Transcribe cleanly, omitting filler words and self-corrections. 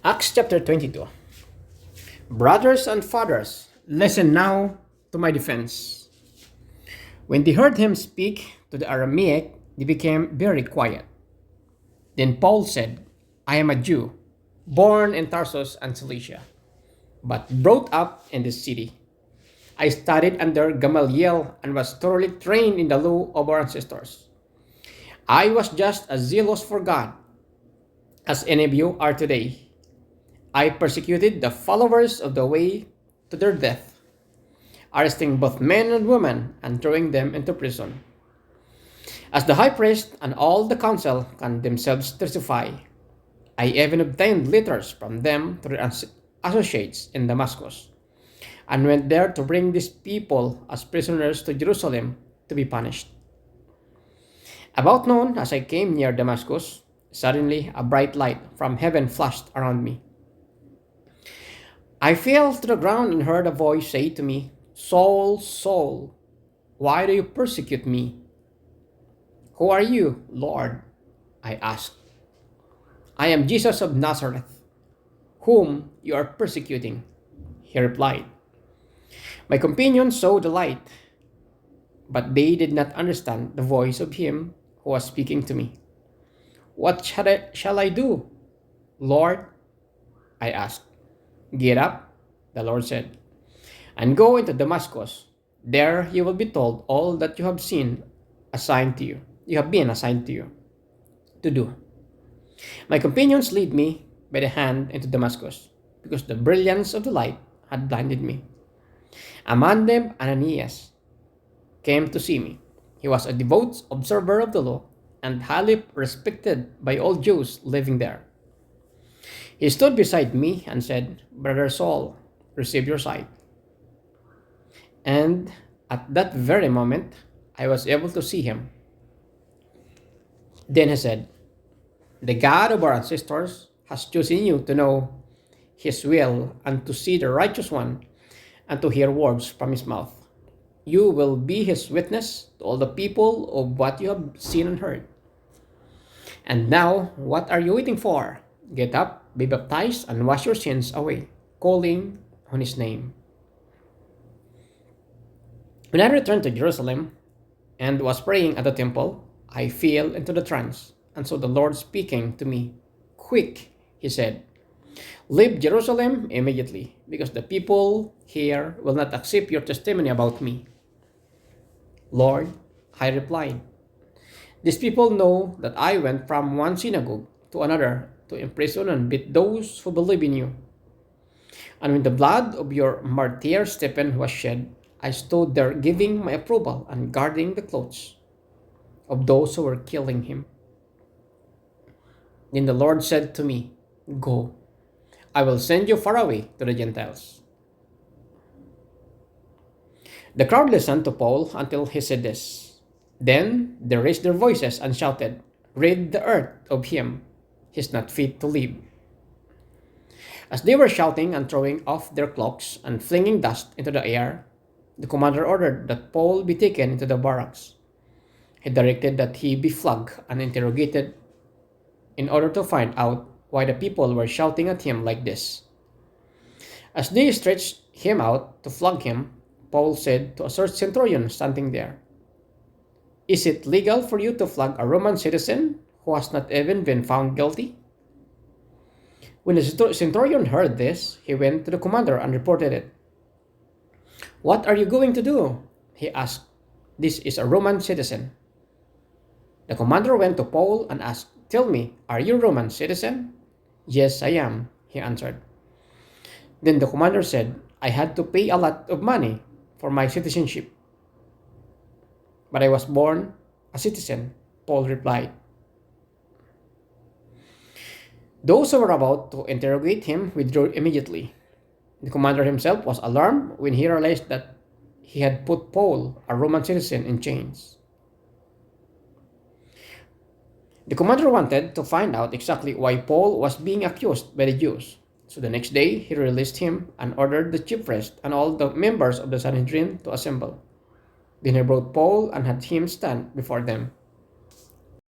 Acts chapter 22. Brothers and fathers, listen now to my defense. When they heard him speak to the Aramaic, they became very quiet. Then Paul said, I am a Jew, born in Tarsus and Cilicia, but brought up in this city. I studied under Gamaliel and was thoroughly trained in the law of our ancestors. I was just as zealous for God as any of you are today. I persecuted the followers of the way to their death, arresting both men and women and throwing them into prison. As the high priest and all the council can themselves testify, I even obtained letters from them to their associates in Damascus, and went there to bring these people as prisoners to Jerusalem to be punished. About noon, as I came near Damascus, suddenly a bright light from heaven flashed around me. I fell to the ground and heard a voice say to me, Saul, Saul, why do you persecute me? Who are you, Lord? I asked. I am Jesus of Nazareth, whom you are persecuting, he replied. My companions saw the light, but they did not understand the voice of him who was speaking to me. What shall I do, Lord? I asked. Get up, the Lord said, and go into Damascus. There you will be told all that you have seen assigned to you. You have been assigned to you to do. My companions lead me by the hand into Damascus, because the brilliance of the light had blinded me. A man named Ananias came to see me. He was a devout observer of the law and highly respected by all Jews living there. He stood beside me and said, Brother Saul, receive your sight. And at that very moment, I was able to see him. Then he said, The God of our ancestors has chosen you to know his will and to see the righteous one and to hear words from his mouth. You will be his witness to all the people of what you have seen and heard. And now, what are you waiting for? Get up, be baptized, and wash your sins away, calling on his name. When I returned to Jerusalem and was praying at the temple, I fell into the trance and saw the Lord speaking to me. Quick, he said, leave Jerusalem immediately, because the people here will not accept your testimony about me. Lord, I replied, these people know that I went from one synagogue to another to imprison and beat those who believe in you. And when the blood of your martyr Stephen was shed, I stood there giving my approval and guarding the clothes of those who were killing him. Then the Lord said to me, Go, I will send you far away to the Gentiles. The crowd listened to Paul until he said this. Then they raised their voices and shouted, Rid the earth of him. He is not fit to live. As they were shouting and throwing off their cloaks and flinging dust into the air, the commander ordered that Paul be taken into the barracks. He directed that he be flogged and interrogated in order to find out why the people were shouting at him like this. As they stretched him out to flog him, Paul said to a centurion standing there, Is it legal for you to flog a Roman citizen who has not even been found guilty? When the centurion heard this, he went to the commander and reported it. What are you going to do? He asked. This is a Roman citizen. The commander went to Paul and asked, Tell me, are you a Roman citizen? Yes, I am, he answered. Then the commander said, I had to pay a lot of money for my citizenship. But I was born a citizen, Paul replied. Those who were about to interrogate him withdrew immediately. The commander himself was alarmed when he realized that he had put Paul, a Roman citizen, in chains. The commander wanted to find out exactly why Paul was being accused by the Jews. So the next day, he released him and ordered the chief priest and all the members of the Sanhedrin to assemble. Then he brought Paul and had him stand before them.